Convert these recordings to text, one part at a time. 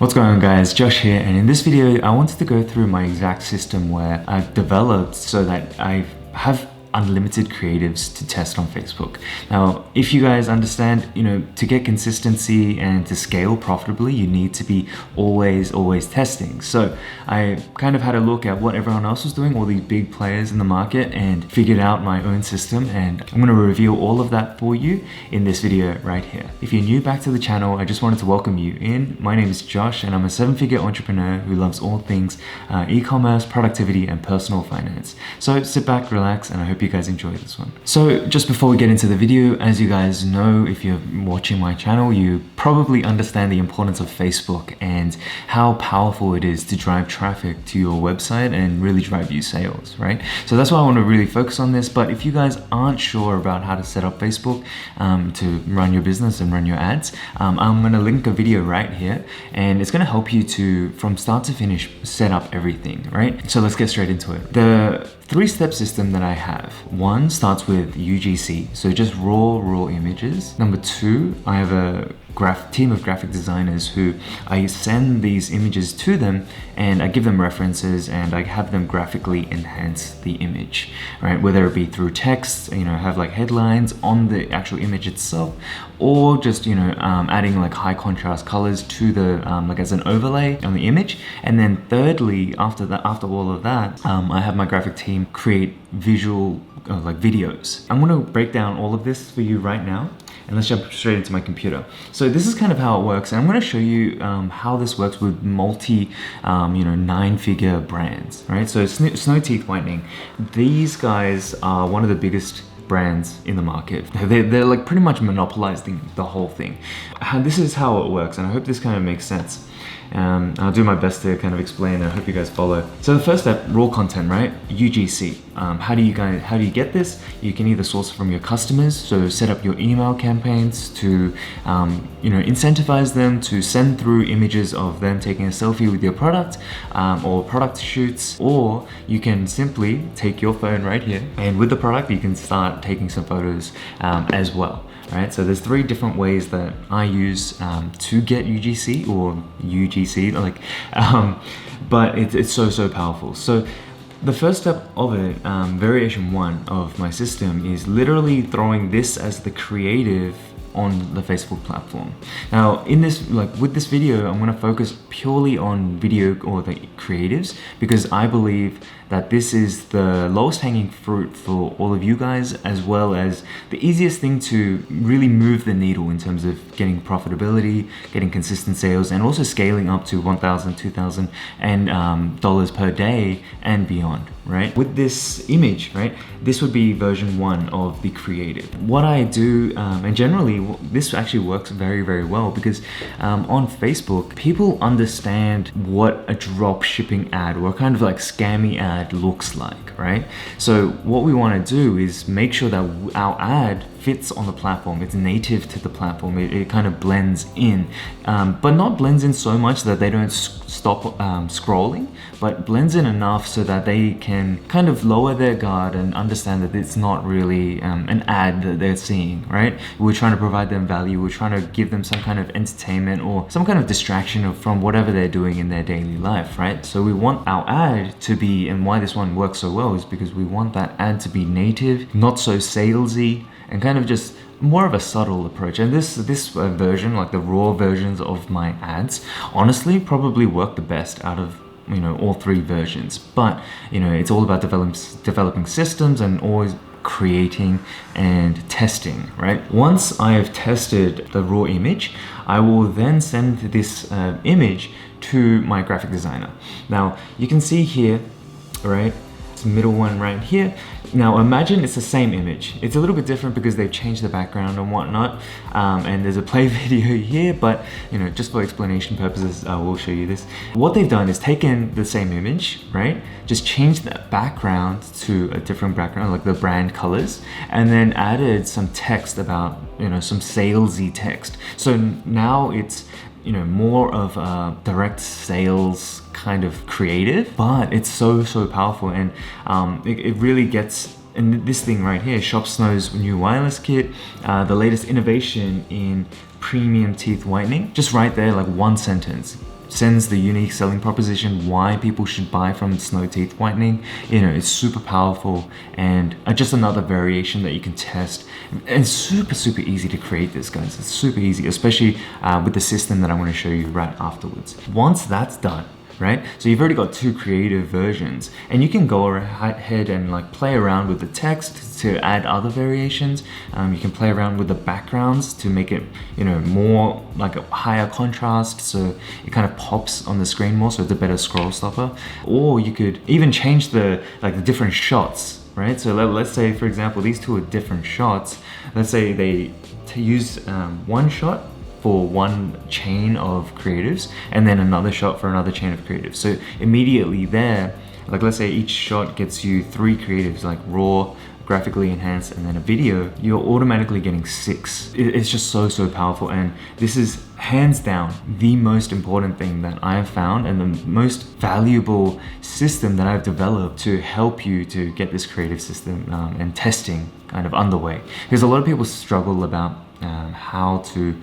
What's going on, guys? Josh here, and in this video I wanted to go through my exact system where I've developed so that I have unlimited creatives to test on Facebook. Now, if you guys understand, to get consistency and to scale profitably, you need to be always testing. So I kind of had a look at what everyone else was doing, all these big players in the market, and figured out my own system, and I'm going to reveal all of that for you in this video right here. If you're new back to the channel, I just wanted to welcome you in. My name is Josh, and I'm a 7-figure entrepreneur who loves all things e-commerce, productivity, and personal finance. So sit back, relax, and I hope you guys enjoy this one. So just before we get into the video, as you guys know, if you're watching my channel, you probably understand the importance of Facebook and how powerful it is to drive traffic to your website and really drive you sales, right? So that's why I want to really focus on this. But if you guys aren't sure about how to set up Facebook to run your business and run your ads, I'm going to link a video right here, and it's going to help you to, from start to finish, set up everything, right? So let's get straight into it. The 3-step system that I have. One starts with UGC, so just raw images. Number 2, I have a team of graphic designers who I send these images to them, and I give them references, and I have them graphically enhance the image, right? Whether it be through text, have like headlines on the actual image itself, or just adding like high contrast colors to the like as an overlay on the image. And then thirdly, after all of that, I have my graphic team create visual like videos. I'm going to break down all of this for you right now, and let's jump straight into my computer. So this is kind of how it works, and I'm going to show you how this works with multi 9-figure brands, right? So Snow Teeth Whitening, these guys are one of the biggest brands in the market. They're like pretty much monopolizing the whole thing. This is how it works, and I hope this kind of makes sense. I'll do my best to kind of explain, and I hope you guys follow. So the first step, raw content, right? UGC. How do you get this? You can either source from your customers, so set up your email campaigns to incentivize them to send through images of them taking a selfie with your product, or product shoots, or you can simply take your phone right here, and with the product you can start taking some photos as well. Right, so there's 3 different ways that I use to get UGC, but it's so powerful. So the first step of it, variation 1 of my system, is literally throwing this as the creative on the Facebook platform. Now with this video, I'm going to focus purely on video or the creatives, because I believe that this is the lowest hanging fruit for all of you guys, as well as the easiest thing to really move the needle in terms of getting profitability, getting consistent sales, and also scaling up to $1,000, $2,000 and dollars per day and beyond, right? With this image, right, this would be version 1 of the creative. What I do, and generally this actually works very well, because on Facebook, people understand what a drop shipping ad or kind of like scammy ad looks like, right? So what we want to do is make sure that our ad fits on the platform. It's native to the platform. It kind of blends in, but not blends in so much that they don't stop scrolling, but blends in enough so that they can kind of lower their guard and understand that it's not really an ad that they're seeing, right? We're trying to provide them value. We're trying to give them some kind of entertainment or some kind of distraction from whatever they're doing in their daily life, right? So we want our ad to be, and why this one works so well is because we want that ad to be native, not so salesy, and kind of just more of a subtle approach. And this version, like the raw versions of my ads, honestly probably work the best out of all 3 versions. But it's all about developing systems and always creating and testing, right? Once I have tested the raw image, I will then send this image to my graphic designer. Now you can see here, right, this middle one right here. Now imagine it's the same image. It's a little bit different because they've changed the background and whatnot, and there's a play video here, but just for explanation purposes, I will show you this. What they've done is taken the same image, right, just changed the background to a different background, like the brand colors, and then added some text about some salesy text. So now it's more of a direct sales kind of creative, but it's so powerful, and it really gets. And this thing right here, Shop Snow's new wireless kit, the latest innovation in premium teeth whitening, just right there, like 1 sentence. sends the unique selling proposition why people should buy from Snow Teeth Whitening. It's super powerful, and just another variation that you can test. And super easy to create this, guys. It's super easy, especially with the system that I'm going to show you right afterwards. Once that's done, right? So you've already got 2 creative versions, and you can go ahead and like play around with the text to add other variations. You can play around with the backgrounds to make it, more like a higher contrast, so it kind of pops on the screen more, so it's a better scroll stopper. Or you could even change the different shots, right? So let's say, for example, these 2 are different shots. Let's say they use one shot for one chain of creatives, and then another shot for another chain of creatives. So immediately there, like let's say each shot gets you 3 creatives, like raw, graphically enhanced, and then a video, you're automatically getting 6. It's just so powerful, and this is hands down the most important thing that I have found, and the most valuable system that I've developed to help you to get this creative system and testing kind of underway. Because a lot of people struggle about how to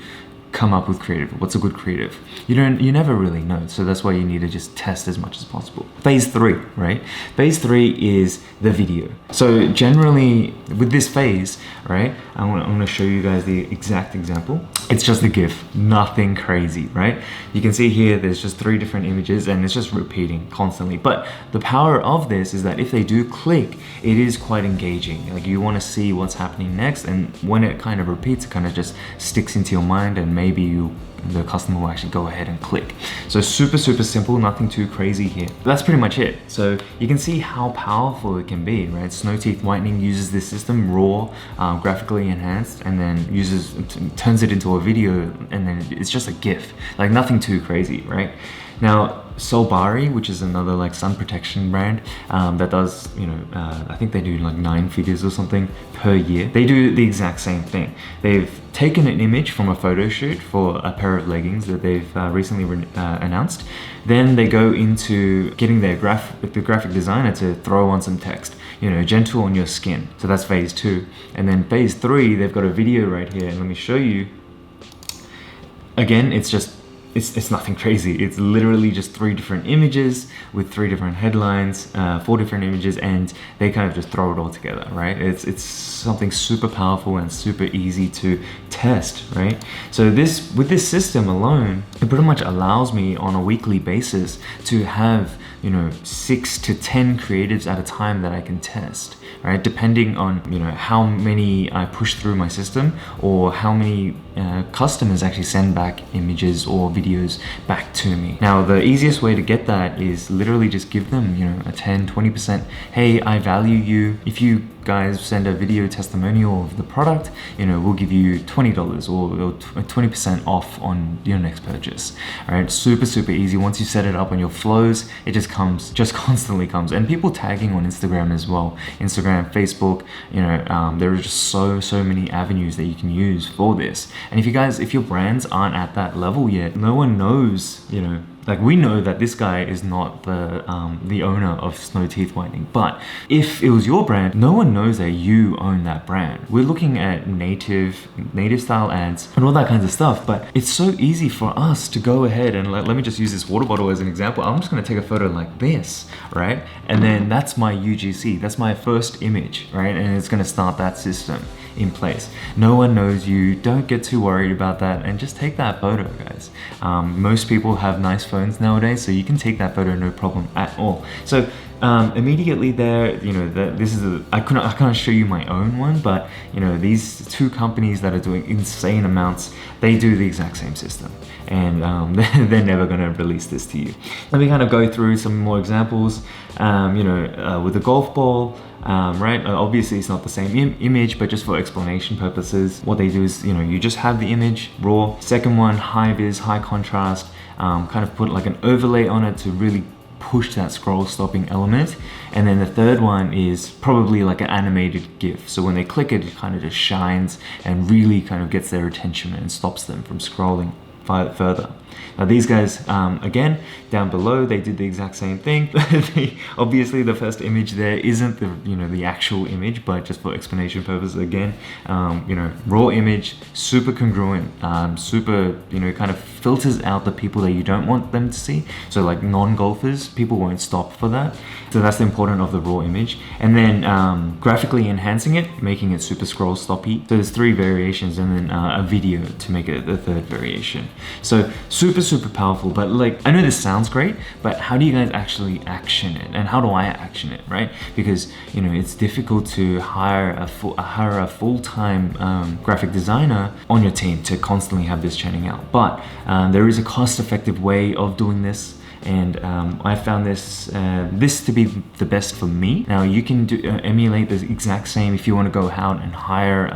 come up with creative. What's a good creative? You never really know, so that's why you need to just test as much as possible. Phase 3, right? Phase 3 is the video. So generally with this phase, right, I'm gonna show you guys the exact example. It's just a GIF, nothing crazy, right? You can see here there's just 3 different images, and it's just repeating constantly. But the power of this is that if they do click, it is quite engaging. Like, you want to see what's happening next, and when it kind of repeats, it kind of just sticks into your mind, and maybe the customer will actually go ahead and click. So super simple, nothing too crazy here. But that's pretty much it. So you can see how powerful it can be, right? Snow Teeth Whitening uses this system, raw, graphically enhanced, and then turns it into a video, and then it's just a GIF, like nothing too crazy, right? Now, Solbari, which is another like sun protection brand that does, I think they do like 9 figures or something per year. They do the exact same thing. They've taken an image from a photo shoot for a pair of leggings that they've recently announced. Then they go into getting the graphic designer to throw on some text, gentle on your skin. So that's phase 2. And then phase 3, they've got a video right here, and let me show you. Again, it's nothing crazy. It's literally just 3 different images with 3 different headlines, 4 different images, and they kind of just throw it all together, right? It's something super powerful and super easy to test, right? So with this system alone, it pretty much allows me on a weekly basis to have 6 to 10 creatives at a time that I can test, right? Depending on how many I push through my system, or how many customers actually send back images or videos back to me. Now, the easiest way to get that is literally just give them a 10-20%. Hey, I value you. If you guys send a video testimonial of the product, we'll give you $20 or 20% off on your next purchase. All right, super easy. Once you set it up on your flows, it just constantly comes. And people tagging on Instagram as well, Instagram, Facebook, there are just so many avenues that you can use for this. And if your brands aren't at that level yet, no one knows, like, we know that this guy is not the owner of Snow Teeth Whitening, but if it was your brand, no one knows that you own that brand. We're looking at native style ads and all that kinds of stuff, but it's so easy for us to go ahead and let me just use this water bottle as an example. I'm just gonna take a photo like this, right? And then that's my UGC, that's my first image, right? And it's gonna start that system in place. No one knows you. Don't get too worried about that, and just take that photo, guys. Most people have nice phones nowadays, so you can take that photo no problem at all. So immediately there, I can't show you my own one, but these 2 companies that are doing insane amounts, they do the exact same system, and they're never gonna release this to you. Let me kind of go through some more examples. With the golf ball, right? Obviously it's not the same image, but just for explanation purposes, what they do is, you just have the image raw. Second one, high vis, high contrast, kind of put like an overlay on it to really push that scroll stopping element. And then the third one is probably like an animated GIF. So when they click it, it kind of just shines and really kind of gets their attention and stops them from scrolling further. Now these guys, again, down below, they did the exact same thing. Obviously, the first image there isn't the actual image, but just for explanation purposes, again, raw image, super congruent, super, kind of filters out the people that you don't want them to see. So like non-golfers, people won't stop for that. So that's the importance of the raw image. And then graphically enhancing it, making it super scroll stoppy. So there's 3 variations, and then a video to make it the 3rd variation. So super powerful. But like, I know this sounds great, but how do you guys actually action it? And how do I action it, right? Because it's difficult to hire a full-time graphic designer on your team to constantly have this churning out. But there is a cost-effective way of doing this. And I found this to be the best for me. Now you can emulate the exact same if you want to go out and hire.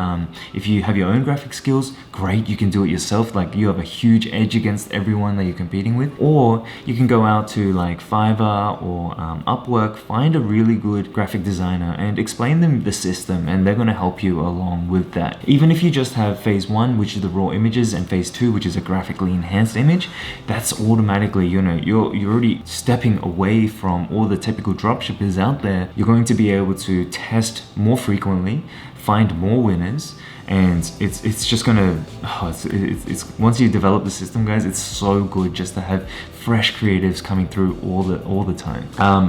If you have your own graphic skills, great, you can do it yourself. Like, you have a huge edge against everyone that you're competing with. Or you can go out to like Fiverr or Upwork, find a really good graphic designer and explain them the system, and they're going to help you along with that. Even if you just have phase 1, which is the raw images, and phase 2, which is a graphically enhanced image, that's automatically, you're already stepping away from all the typical dropshippers out there. You're going to be able to test more frequently, find more winners, and it's just gonna, it's once you develop the system, guys, it's so good just to have fresh creatives coming through all the time.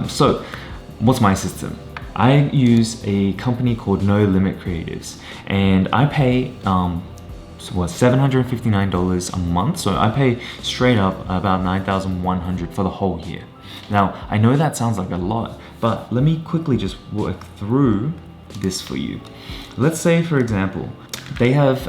So what's my system? I use a company called No Limit Creatives, and I pay $759 a month. So I pay straight up about $9,100 for the whole year. Now, I know that sounds like a lot, but let me quickly just work through this for you. Let's say, for example, they have,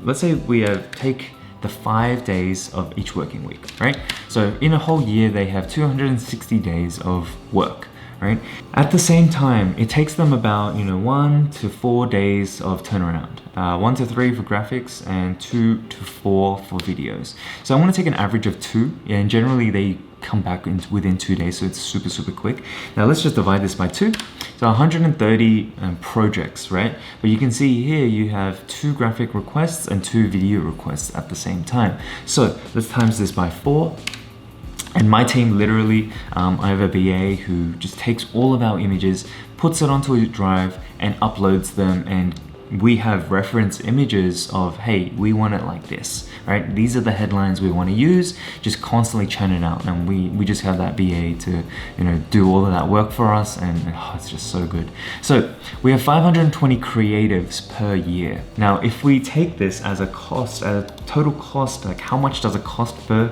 let's say we take the 5 days of each working week, right? So in a whole year, they have 260 days of work. Right? At the same time, it takes them about 1 to 4 days of turnaround. 1 to 3 for graphics and 2 to 4 for videos. So I want to take an average of 2, and generally they come back within 2 days, so it's super quick. Now let's just divide this by 2. So 130 projects, right? But you can see here you have 2 graphic requests and 2 video requests at the same time. So let's times this by 4. And my team literally, I have a BA who just takes all of our images, puts it onto a drive and uploads them, and we have reference images of, hey, we want it like this, right? These are the headlines we want to use, just constantly churn it out. And we just have that BA to, do all of that work for us, and it's just so good. So we have 520 creatives per year. Now, if we take this as a cost, a total cost, like how much does it cost per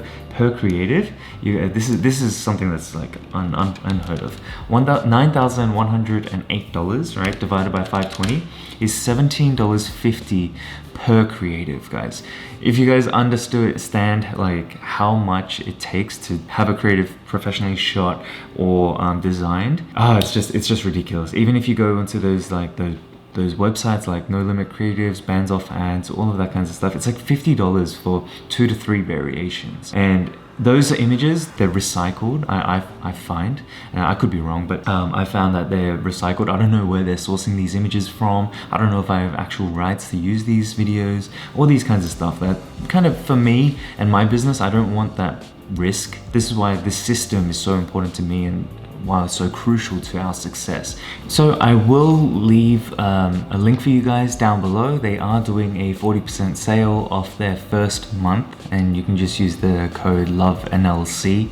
creative? This is something that's like unheard of. $9,108, right, divided by 520 is $17.50 per creative, guys. If you guys understand like how much it takes to have a creative professionally shot or designed, it's just ridiculous. Even if you go into those websites like No Limit Creatives, Bands Off Ads, all of that kinds of stuff, it's like $50 for 2 to 3 variations. And those images, they're recycled, I find. I could be wrong, but I found that they're recycled. I don't know where they're sourcing these images from. I don't know if I have actual rights to use these videos, all these kinds of stuff. That kind of, for me and my business, I don't want that risk. This is why this system is so important to me, and why it's so crucial to our success. So I will leave a link for you guys down below. They are doing a 40% sale off their first month, and you can just use the code LOVENLC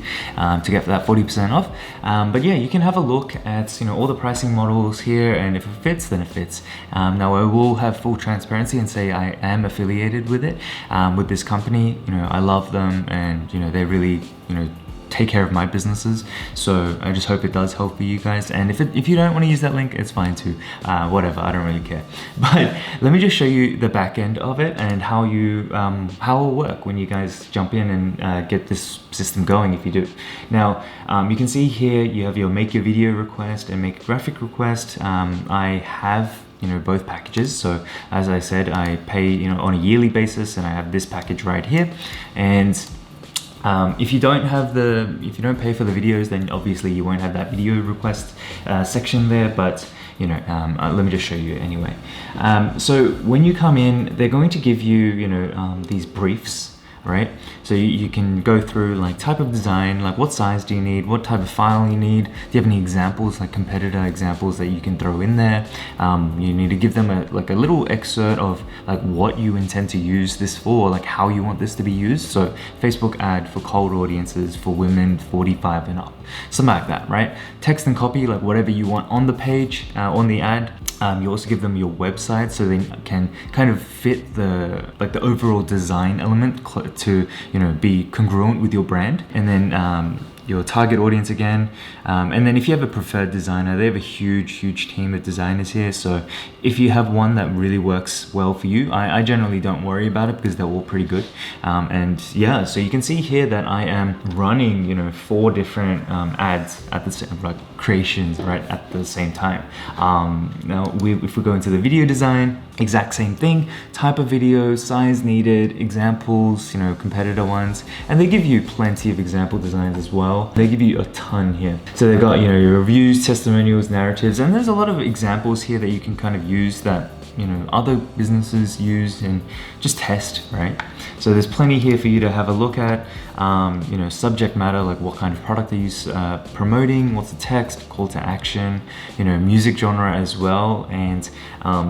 to get that 40% off. But yeah, you can have a look at all the pricing models here, and if it fits, then it fits. Now I will have full transparency and say I am affiliated with it, with this company. I love them, and they really take care of my businesses. So I just hope it does help for you guys. And if you don't want to use that link, it's fine too. Whatever, I don't really care. But let me just show you the back end of it and how it will work when you guys jump in and get this system going, if you do. Now, you can see here you have your make your video request and make a graphic request. I have both packages. So as I said, I pay on a yearly basis, and I have this package right here. And if you don't pay for the videos, then obviously you won't have that video request section there, but let me just show you anyway. So when you come in, they're going to give you these briefs right? So you can go through like type of design, like what size do you need, what type of file you need, do you have any examples, like competitor examples that you can throw in there. You need to give them a little excerpt of like what you intend to use this for, like how you want this to be used. So Facebook ad for cold audiences for women 45 and up, something like that, right? Text and copy, like whatever you want on the page, on the ad. You also give them your website so they can kind of fit the overall design element to, you know, be congruent with your brand. And then your target audience again, and then if you have a preferred designer, they have a huge team of designers here. So if you have one that really works well for you, I generally don't worry about it because they're all pretty good. And yeah, so you can see here that I am running, you know, 4 different ads at the same, like creations right at the same time. Now if we go into the video design, exact same thing, type of video, size needed, examples, you know, competitor ones, and they give you plenty of example designs as well. They give you a ton here. So they've got, you know, your reviews, testimonials, narratives, and there's a lot of examples here that you can kind of use that, you know, other businesses use and just test, right? So there's plenty here for you to have a look at. You know, subject matter, like what kind of product are you promoting, what's the text, call to action, you know, music genre as well. And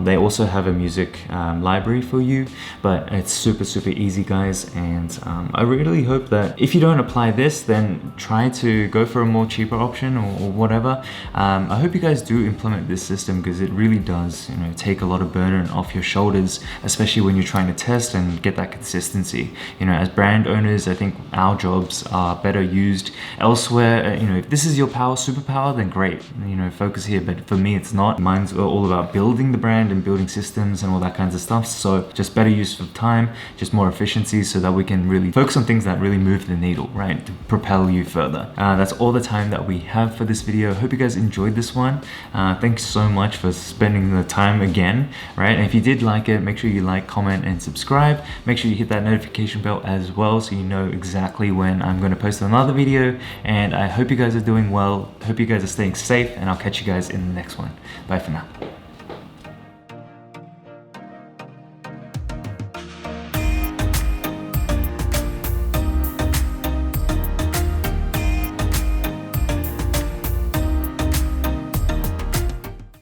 they also have a music library for you, but it's super easy, guys. And I really hope that if you don't apply this, then try to go for a more cheaper option or whatever. I hope you guys do implement this system because it really does, you know, take a lot of burden off your shoulders, especially when you're trying to test and get that consistency. You know, as brand owners, I think our jobs are better used elsewhere. You know, if this is your superpower, then great, you know, focus here. But for me, it's not. Mine's all about building the brand and building systems and all that kinds of stuff. So just better use of time, just more efficiency, so that we can really focus on things that really move the needle, right, to propel you further. That's all the time that we have for this video. Hope you guys enjoyed this one. Thanks so much for spending the time again, right? And if you did like it, make sure you like, comment, and subscribe. Make sure you hit that notification bell as well so you know exactly when I'm going to post another video. And I hope you guys are doing well. Hope you guys are staying safe, and I'll catch you guys in the next one. Bye for now.